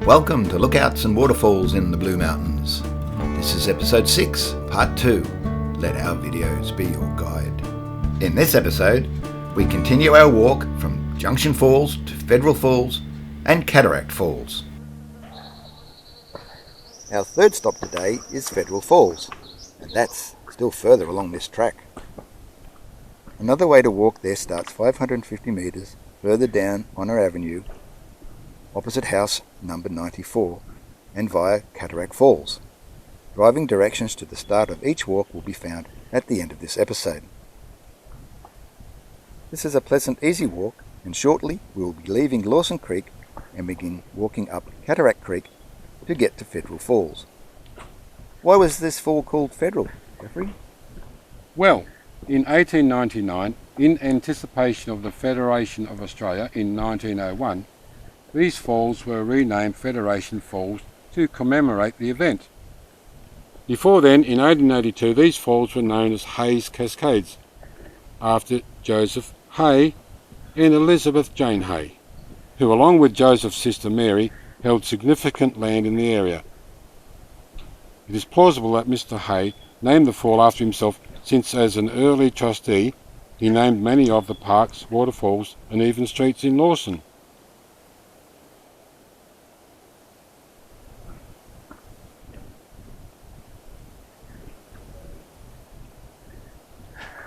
Welcome to Lookouts and Waterfalls in the Blue Mountains. This is episode 6, part 2. Let our videos be your guide. In this episode, we continue our walk from Junction Falls to Federal Falls and Cataract Falls. Our third stop today is Federal Falls, and that's still further along this track. Another way to walk there starts 550 metres further down Honor Avenue, opposite house number 94, and via Cataract Falls. Driving directions to the start of each walk will be found at the end of this episode. This is a pleasant, easy walk, and shortly we will be leaving Lawson Creek and begin walking up Cataract Creek to get to Federal Falls. Why was this fall called Federal, Jeffrey? Well, in 1899, in anticipation of the Federation of Australia in 1901, these falls were renamed Federation Falls to commemorate the event. Before then, in 1882, these falls were known as Hay's Cascades, after Joseph Hay and Elizabeth Jane Hay, who along with Joseph's sister Mary held significant land in the area. It is plausible that Mr. Hay named the fall after himself, since as an early trustee he named many of the parks, waterfalls and even streets in Lawson.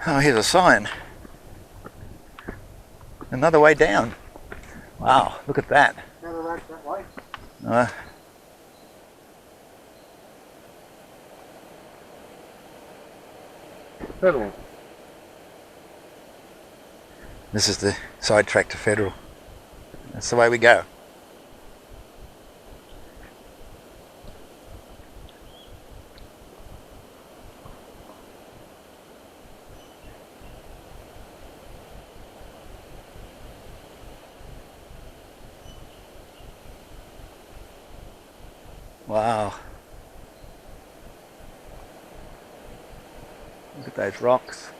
Oh, here's a sign. Another way down. Wow, look at that. That way. Federal. This is the side track to Federal. That's the way we go. Wow. Look at those rocks.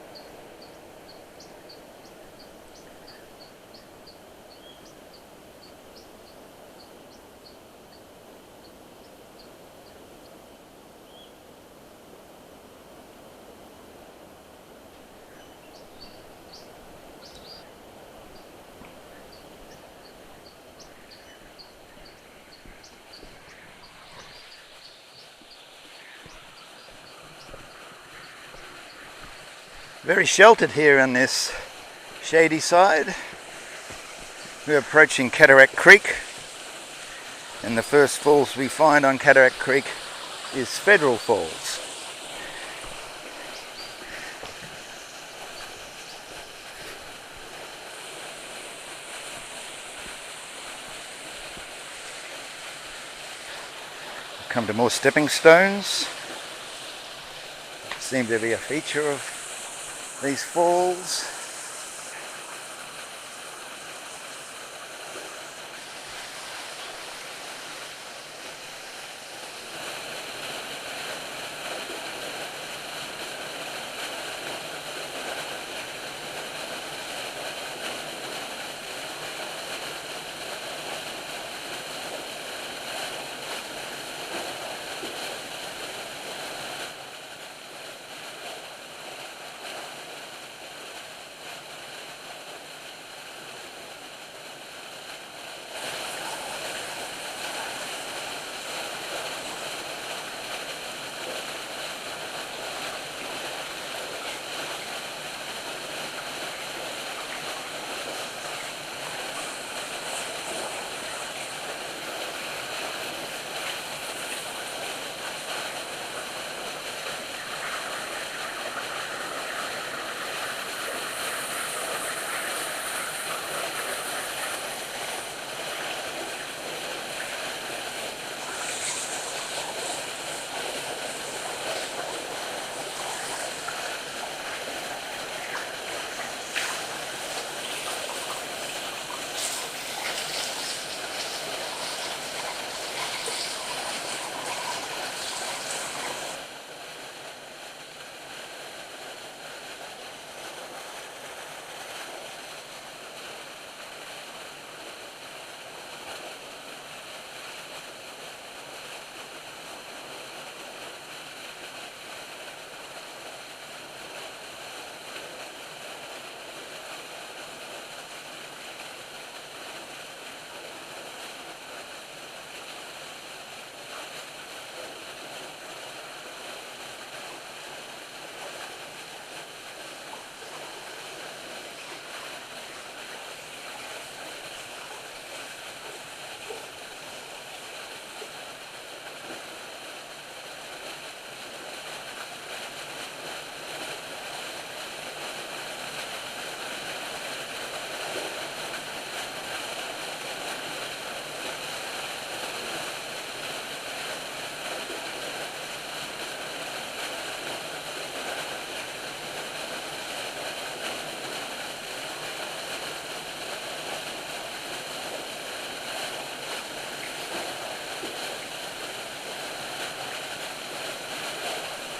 Very sheltered here on this shady side. We're approaching Cataract Creek, and the first falls we find on Cataract Creek is Federal Falls. Come to more stepping stones. Seem to be a feature of these falls.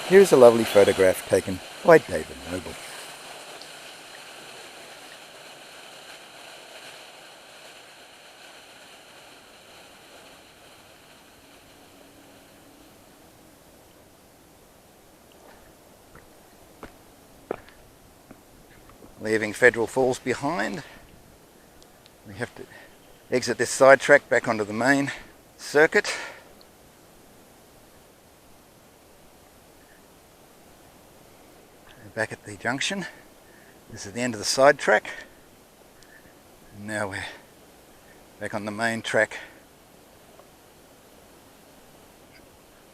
Here is a lovely photograph taken by David Noble. Leaving Federal Falls behind, we have to exit this side track back onto the main circuit. Back at the junction. This is the end of the side track. And now we're back on the main track.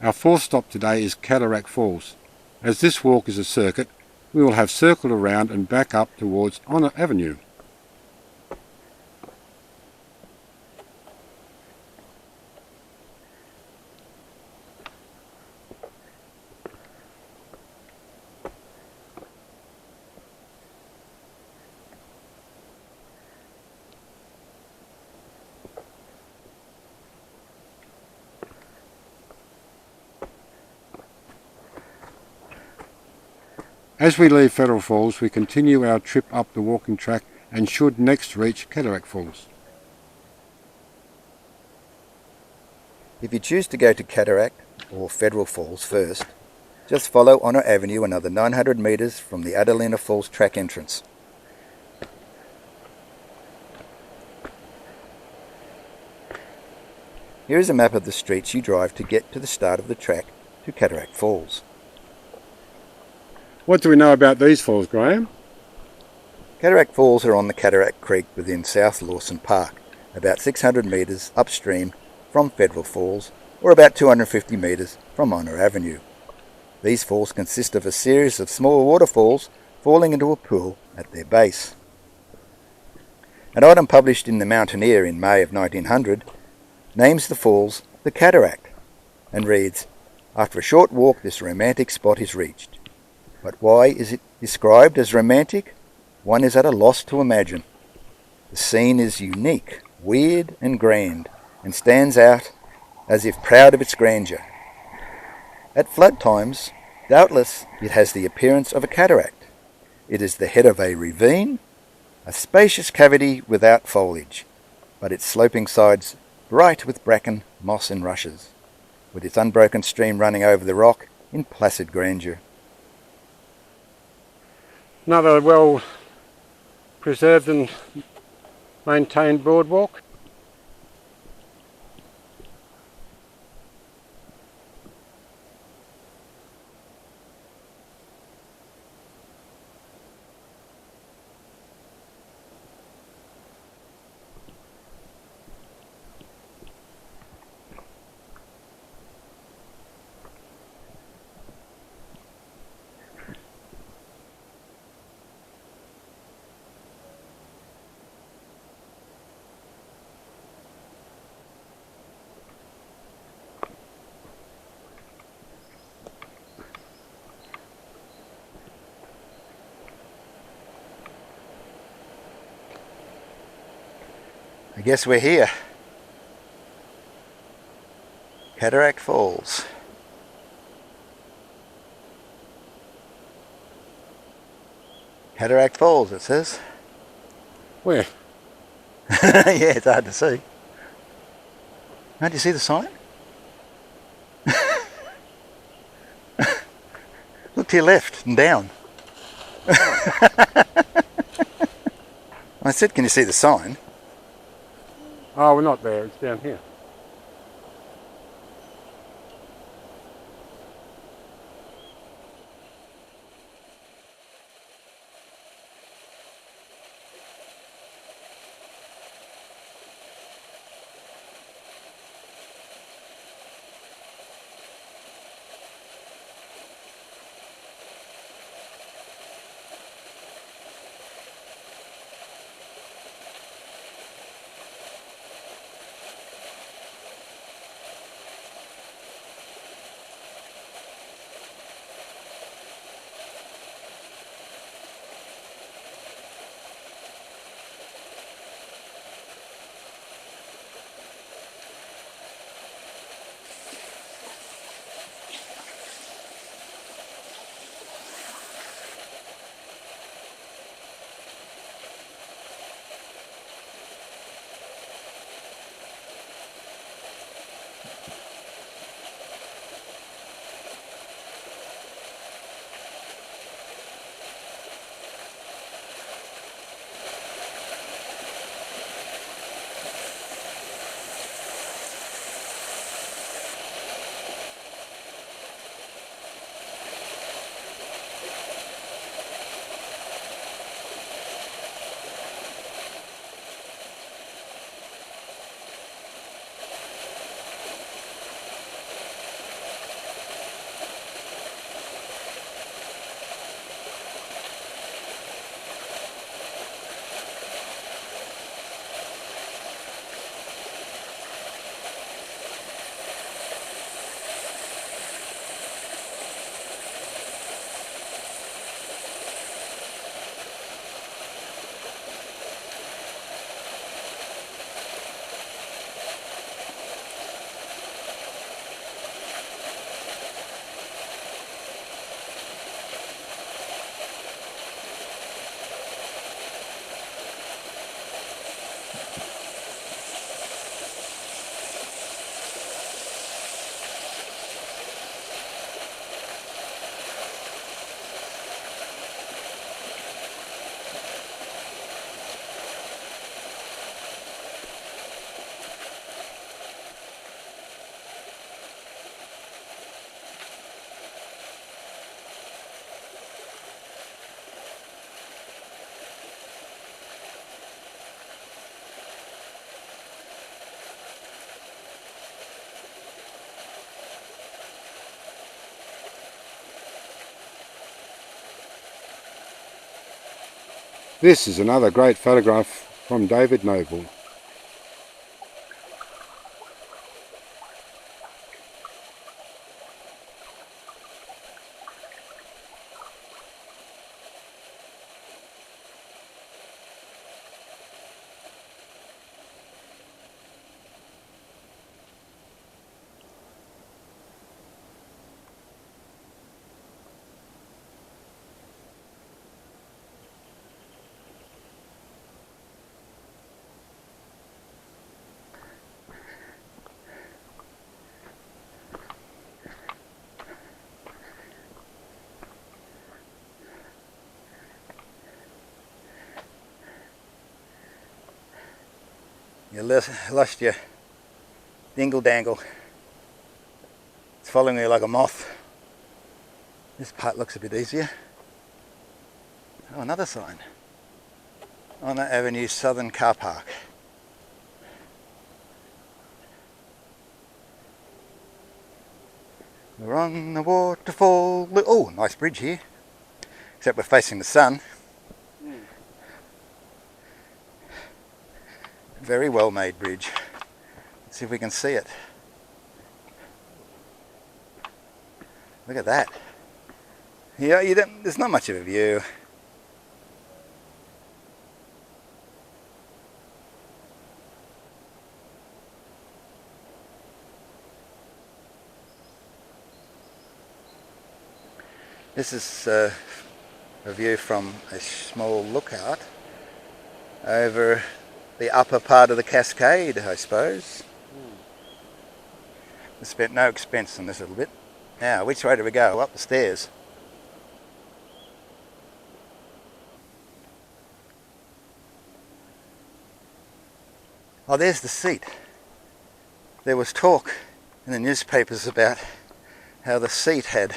Our fourth stop today is Cataract Falls. As this walk is a circuit, we will have circled around and back up towards Honour Avenue. As we leave Federal Falls, we continue our trip up the walking track and should next reach Cataract Falls. If you choose to go to Cataract or Federal Falls first, just follow Honour Avenue another 900 metres from the Angelina Falls track entrance. Here is a map of the streets you drive to get to the start of the track to Cataract Falls. What do we know about these falls, Graham? Cataract Falls are on the Cataract Creek within South Lawson Park, about 600 metres upstream from Federal Falls, or about 250 metres from Honour Avenue. These falls consist of a series of small waterfalls falling into a pool at their base. An item published in the Mountaineer in May of 1900 names the falls the Cataract and reads, "After a short walk this romantic spot is reached. But why is it described as romantic? One is at a loss to imagine. The scene is unique, weird and grand, and stands out as if proud of its grandeur. At flood times, doubtless it has the appearance of a cataract. It is the head of a ravine, a spacious cavity without foliage, but its sloping sides bright with bracken, moss and rushes, with its unbroken stream running over the rock in placid grandeur." Another well preserved and maintained boardwalk. I guess we're here. Cataract Falls. Cataract Falls, it says. Where? Yeah, it's hard to see. Can't you see the sign? Look to your left and down. I said, can you see the sign? Oh, we're not there, it's down here. This is another great photograph from David Noble. You lost your dingle dangle. It's following me like a moth. This part looks a bit easier. Oh, another sign. Honor Avenue Southern Car Park. We're on the waterfall. Oh, nice bridge here. Except we're facing the sun. Very well made bridge. Let's see if we can see it. Look at that. Yeah, there's not much of a view. This is a view from a small lookout over the upper part of the cascade, I suppose. We spent no expense on this little bit. Now, which way do we go? Up the stairs. Oh, there's the seat. There was talk in the newspapers about how the seat had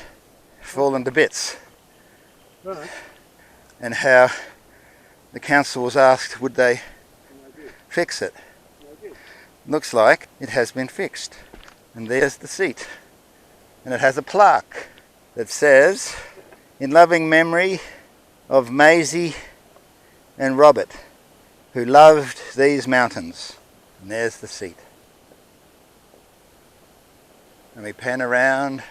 fallen to bits. Right. And how the council was asked would they fix it. Looks like it has been fixed. And there's the seat. And it has a plaque that says, "In loving memory of Maisie and Robert, who loved these mountains." And there's the seat. And we pan around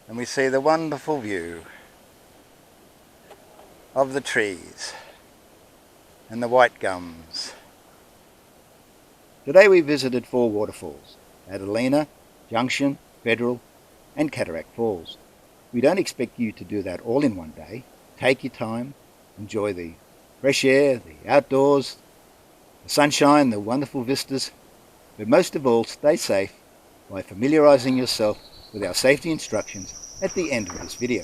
and we see the wonderful view of the trees and the white gums. Today we visited 4 waterfalls: Angelina, Junction, Federal and Cataract Falls. We don't expect you to do that all in one day. Take your time, enjoy the fresh air, the outdoors, the sunshine, the wonderful vistas, but most of all stay safe by familiarising yourself with our safety instructions at the end of this video.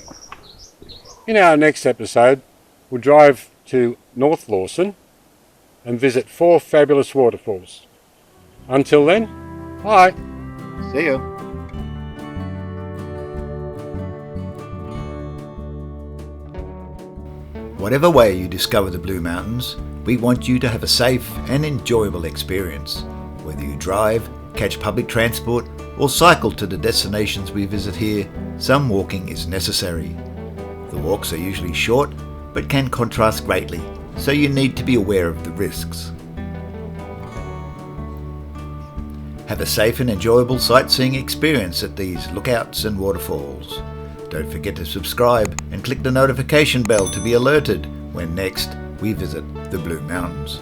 In our next episode, we'll drive to North Lawson and visit 4 fabulous waterfalls. Until then, bye. See you. Whatever way you discover the Blue Mountains, we want you to have a safe and enjoyable experience. Whether you drive, catch public transport, or cycle to the destinations we visit here, some walking is necessary. The walks are usually short, but can contrast greatly, so you need to be aware of the risks. Have a safe and enjoyable sightseeing experience at these lookouts and waterfalls. Don't forget to subscribe and click the notification bell to be alerted when next we visit the Blue Mountains.